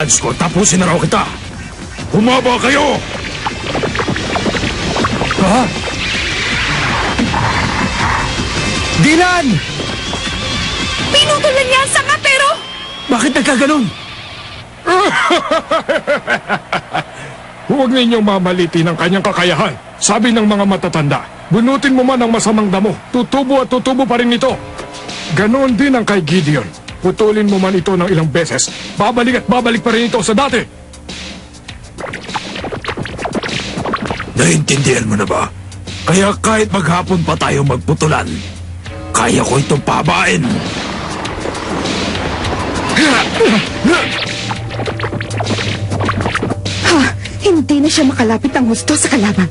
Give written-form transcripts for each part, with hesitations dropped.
Ads ko, tapusin na raw kita. Humaba kayo! Ha? Dylan! Pinutulan niya ang sanga pero... Bakit nagkaganon? Huwag ninyong mamalitin ang kanyang kakayahan. Sabi ng mga matatanda, bunutin mo man ang masamang damo, tutubo at tutubo pa rin ito. Ganon din ang kay Gideon. Putulin mo man ito ng ilang beses, babalik at babalik pa rin ito sa dati. Naintindihan mo na ba? Kaya kahit maghapon pa tayo magputulan, kaya ko itong pabain. Ha, hindi na siya makalapit ang husto sa kalaban.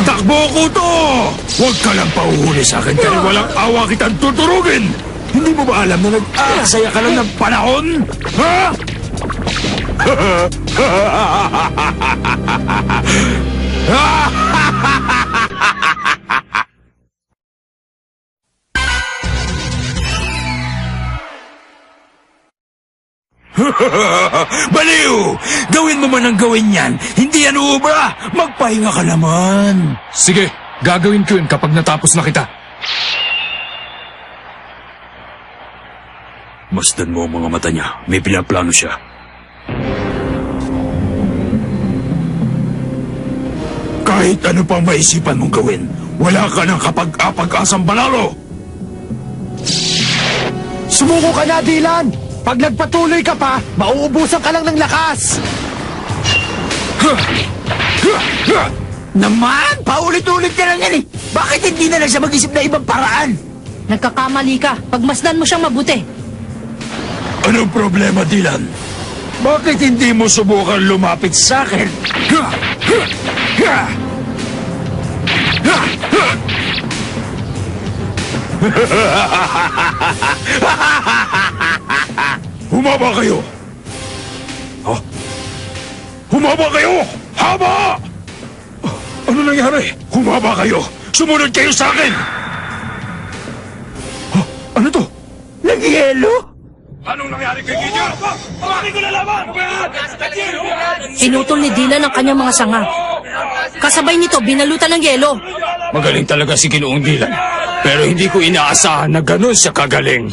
Takbo ko to! Huwag ka lang pauhuli sa akin kaya walang awa kitang tuturugin! Hindi mo ba alam na nag-aasaya ka lang ng panahon? Ha? Baliw! Gawin mo man ang gawin yan, hindi yan ubra! Magpahinga ka naman! Sige, gagawin ko yun kapag natapos na kita. Masdan mo ang mga mata niya, may pinaplano siya. Kahit ano pang maisipan mong gawin, wala ka ng kapag-apag-asang panalo! Sumuko ka na, Dylan! Pag nagpatuloy ka pa, mauubusan ka lang ng lakas! Naman! Paulit-ulit ka lang yan eh! Bakit hindi na lang siya mag-isip na ibang paraan? Nagkakamali ka. Pagmasdan mo siyang mabuti. Anong problema, Dylan? Bakit hindi mo subukan lumapit sa akin? Humaba kayo! Oh? Humaba kayo! Haba! Ano nangyari? Humaba kayo! Sumunod kayo sa akin! Ano to? Nagyelo? Anong nangyari kay Gideon? Bakit ko nalaman? Pinutol ni Dylan ang kanyang mga sanga. Kasabay nito, binalutan ng yelo. Magaling talaga si Ginoong Dylan. Pero hindi ko inaasahan na ganun siya kagaling.